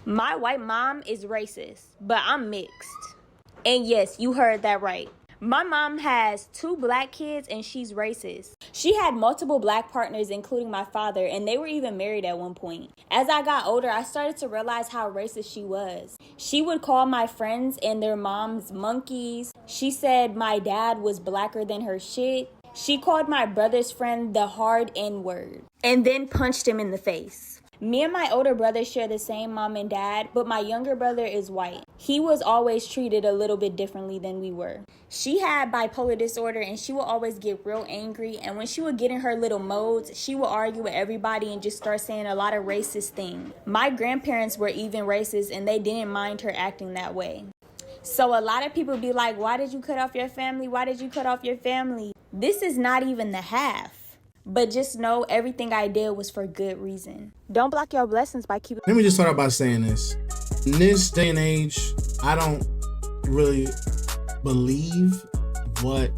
My white mom is racist, but I'm mixed. And yes, you heard that right. My mom has 2 black kids and she's racist. She had multiple black partners, including my father, and they were even married at one point. As I got older, I started to realize how racist she was. She would call my friends and their moms monkeys. She said my dad was blacker than her shit. She called my brother's friend the hard N-word and then punched him in the face. Me and my older brother share the same mom and dad, but my younger brother is white. He was always treated a little bit differently than we were. She had bipolar disorder and she would always get real angry, and when she would get in her little modes, she would argue with everybody and just start saying a lot of racist things. My grandparents were even racist and they didn't mind her acting that way. So a lot of people be like, why did you cut off your family? Why did you cut off your family? This is not even the half. But just know everything I did was for good reason. Don't block your blessings by keeping... Let me just start out by saying this. In this day and age, I don't really believe what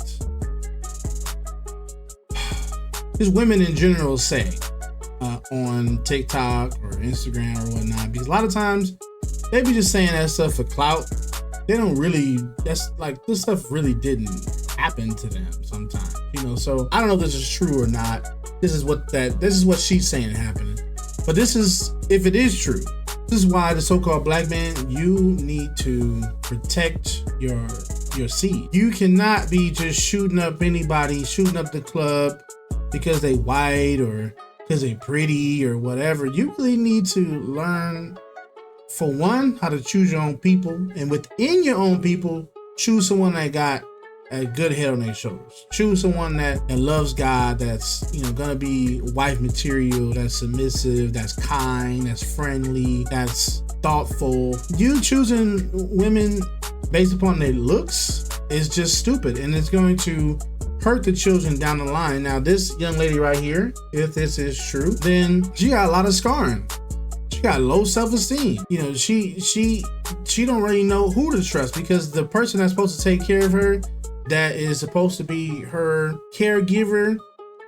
just women in general say on TikTok or Instagram or whatnot. Because a lot of times, they be just saying that stuff for clout. They don't really... That's like, this stuff really didn't happen to them sometimes, you know. So I don't know if this is true or not. This is what she's saying happening. But this is, if it is true, this is why the so-called black man, you need to protect your seed. You cannot be just shooting up anybody, shooting up the club because they white or because they pretty or whatever. You really need to learn, for one, how to choose your own people, and within your own people, choose someone that got a good head on their shoulders. Choose someone that loves God, that's, you know, gonna be wife material, that's submissive, that's kind, that's friendly, that's thoughtful. You choosing women based upon their looks is just stupid, and it's going to hurt the children down the line. Now, this young lady right here, if this is true, then she got a lot of scarring. She got low self-esteem. You know, she don't really know who to trust, because the person that's supposed to take care of her, that is supposed to be her caregiver,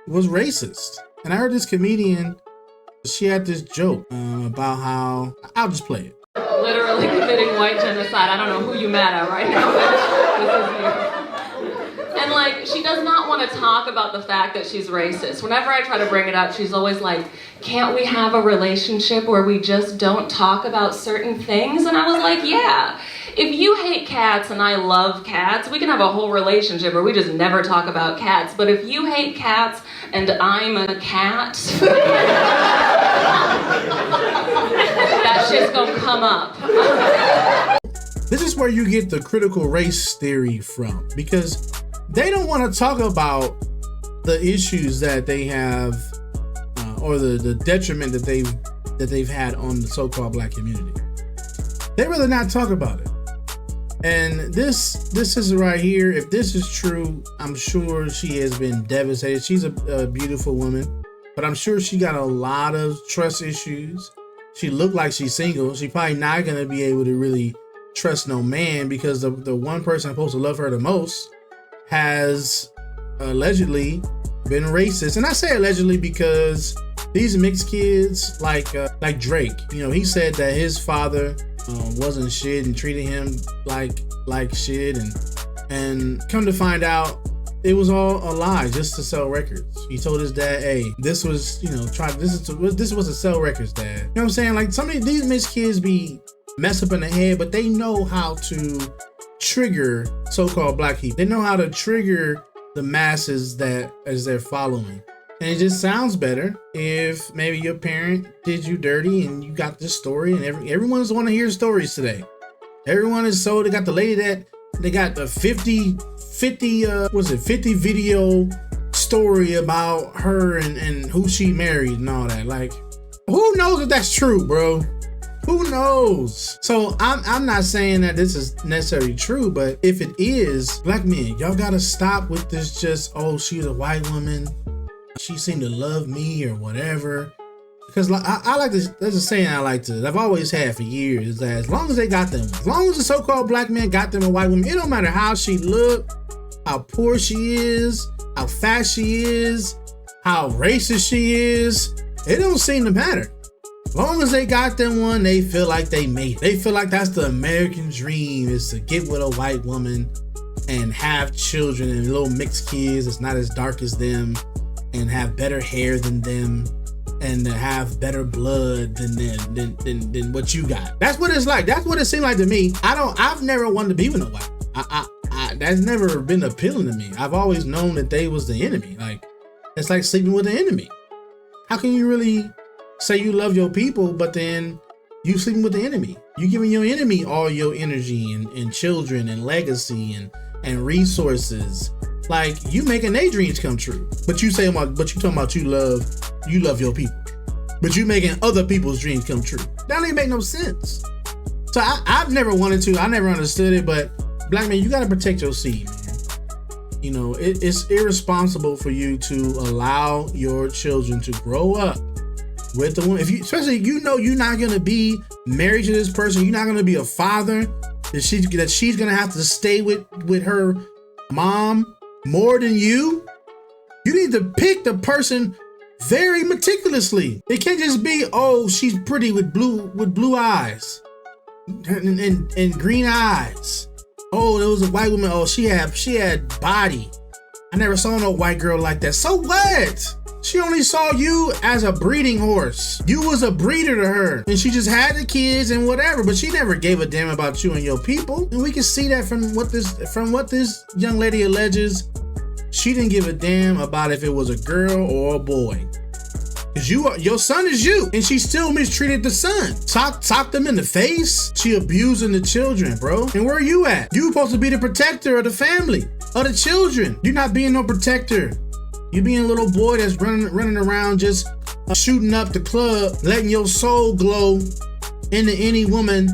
was racist. And I heard this comedian, she had this joke about how, I'll just play it. Literally committing white genocide. I don't know who you mad at right now, but this is you. And like, she does not want to talk about the fact that she's racist. Whenever I try to bring it up, she's always like, can't we have a relationship where we just don't talk about certain things? And I was like, yeah. If you hate cats and I love cats, we can have a whole relationship where we just never talk about cats. But if you hate cats and I'm a cat, that shit's gonna come up. This is where you get the critical race theory from, because they don't want to talk about the issues that they have or the detriment that they've had on the so-called black community. They rather not talk about it. And this is right here. If this is true, I'm sure she has been devastated. She's a beautiful woman, but I'm sure she got a lot of trust issues. She looked like she's single. She probably not gonna be able to really trust no man, because the one person supposed to love her the most has allegedly been racist. And I say allegedly because these mixed kids, like Drake, you know, he said that his father wasn't shit and treated him like shit, and come to find out it was all a lie just to sell records. He told his dad, hey, this was, you know, this was to sell records, dad. You know what I'm saying? Like, some of these mixed kids be messed up in the head, but they know how to trigger so-called black people. They know how to trigger the masses that as their following. And it just sounds better if maybe your parent did you dirty and you got this story, and everyone's want to hear stories today. Everyone is so, they got the lady that they got the 50 video story about her and who she married and all that. Like, who knows if that's true, bro? Who knows? So I'm not saying that this is necessarily true, but if it is, black men, y'all gotta stop with this just, oh, she's a white woman, she seemed to love me or whatever. Because I like this, there's a saying I've always had for years, is that as long as they got them, as long as the so-called black man got them a white woman, it don't matter how she look, how poor she is, how fat she is, how racist she is, it don't seem to matter. As long as they got them one, they feel like they made it. They feel like that's the American dream, is to get with a white woman and have children and little mixed kids that's not as dark as them and have better hair than them and to have better blood than what you got. That's what it's like. That's what it seemed like to me. I've never wanted to be with a white. That's never been appealing to me. I've always known that they was the enemy. Like, it's like sleeping with the enemy. How can you really say you love your people, but then you sleeping with the enemy? You giving your enemy all your energy and children and legacy and resources. Like, you making their dreams come true. But you talking about you love your people. But you making other people's dreams come true. That don't even make no sense. So I've never wanted to. I never understood it, but black man, you gotta protect your seed, man. You know, it's irresponsible for you to allow your children to grow up with the woman. Especially you know you're not gonna be married to this person, you're not gonna be a father, that she's gonna have to stay with her mom more than you. You need to pick the person very meticulously. It can't just be, oh, she's pretty with blue eyes and green eyes. Oh, there was a white woman. Oh, she had body. I never saw no white girl like that. So what? She only saw you as a breeding horse. You was a breeder to her, and she just had the kids and whatever. But she never gave a damn about you and your people. And we can see that from what this young lady alleges. She didn't give a damn about if it was a girl or a boy. Cause your son is you, and she still mistreated the son. Socked them in the face. She abusing the children, bro. And where are you at? You supposed to be the protector of the family, of the children. You're not being no protector. You being a little boy that's running around just shooting up the club, letting your soul glow into any woman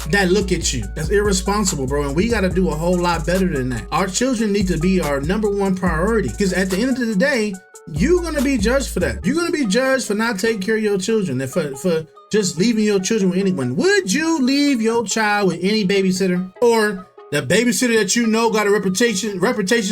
that look at you. That's irresponsible, bro. And we got to do a whole lot better than that. Our children need to be our number one priority, because at the end of the day, you're going to be judged for that. You're going to be judged for not taking care of your children and for just leaving your children with anyone. Would you leave your child with any babysitter, or the babysitter that you know got a reputation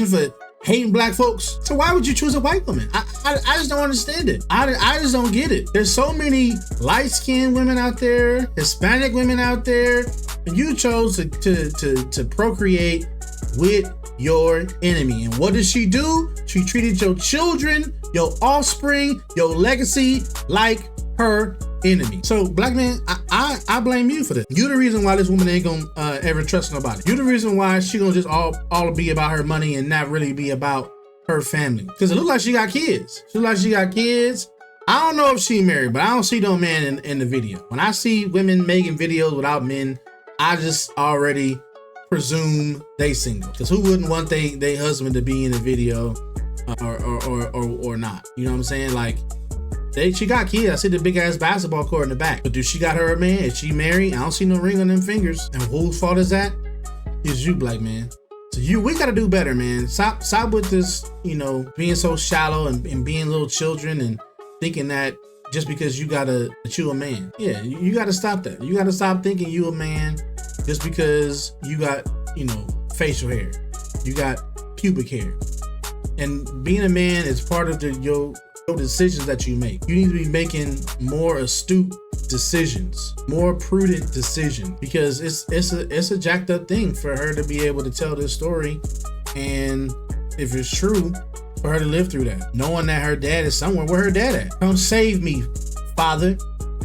for hating black folks? So why would you choose a white woman? I just don't understand it. I just don't get it. There's so many light-skinned women out there, Hispanic women out there, and you chose to procreate with your enemy. And what did she do? She treated your children, your offspring, your legacy like her enemy. So black man, I blame you for this. You the reason why this woman ain't gonna ever trust nobody. You the reason why she gonna just all be about her money and not really be about her family. Because it look like she got kids. I don't know if she married, but I don't see no man in the video. When I see women making videos without men, I just already presume they single. Because who wouldn't want they husband to be in the video or not? You know what I'm saying? Like, she got kids. I see the big ass basketball court in the back. But do she got her a man? Is she married? I don't see no ring on them fingers. And whose fault is that? It's you, black man. So we gotta do better, man. Stop with this, being so shallow and being little children and thinking that just because you a man. Yeah, you gotta stop that. You gotta stop thinking you a man just because you got, facial hair. You got pubic hair. And being a man is part of your decisions that you make. You need to be making more astute decisions, more prudent decisions, because it's a jacked up thing for her to be able to tell this story, and if it's true, for her to live through that, knowing that her dad is somewhere. Where her dad at? Come save me, father.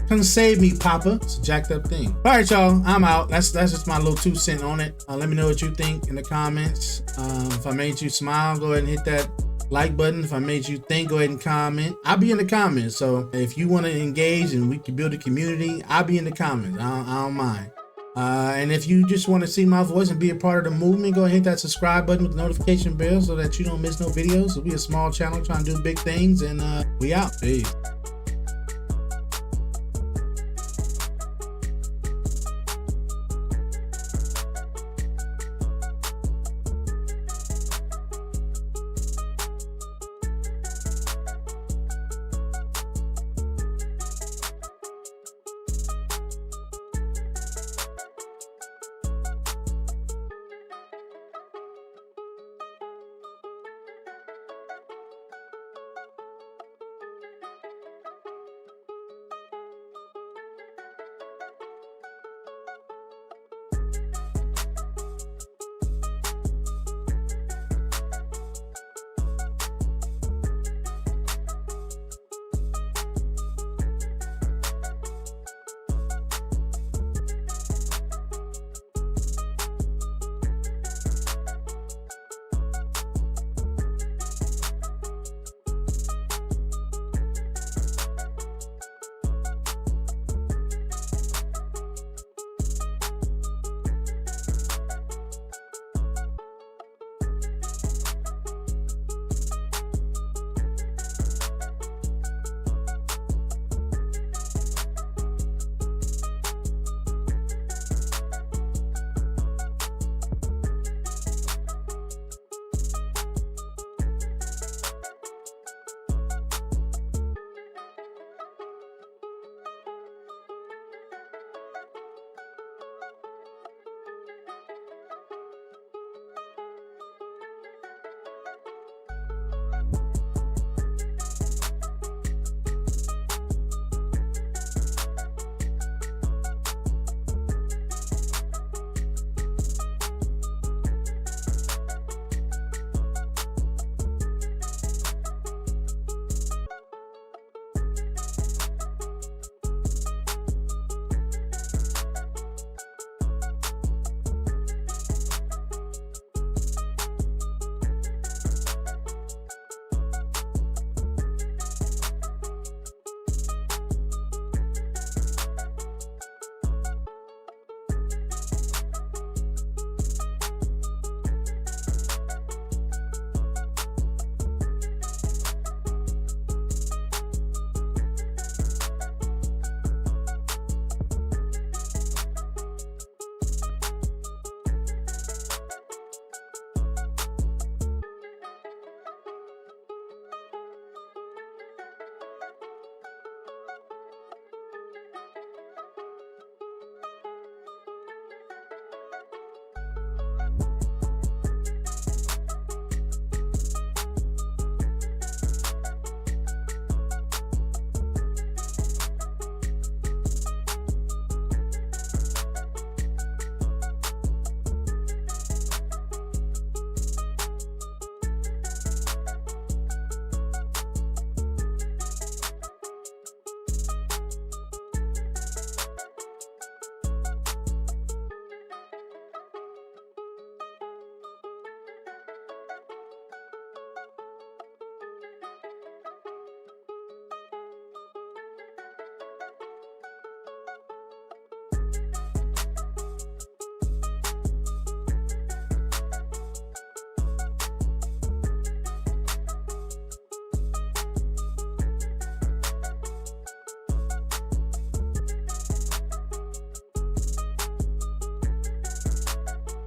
Come save me, papa. It's a jacked up thing. All right, y'all, I'm out. That's just my little 2 cents on it. Let me know what you think in the comments. If I made you smile, go ahead and hit that like button. If I made you think, go ahead and comment. I'll be in the comments. So if you want to engage and we can build a community, I'll be in the comments. I don't mind. And if you just want to see my voice and be a part of the movement, go ahead and hit that subscribe button with the notification bell so that you don't miss no videos. It'll be a small channel trying to do big things, and we out. Peace.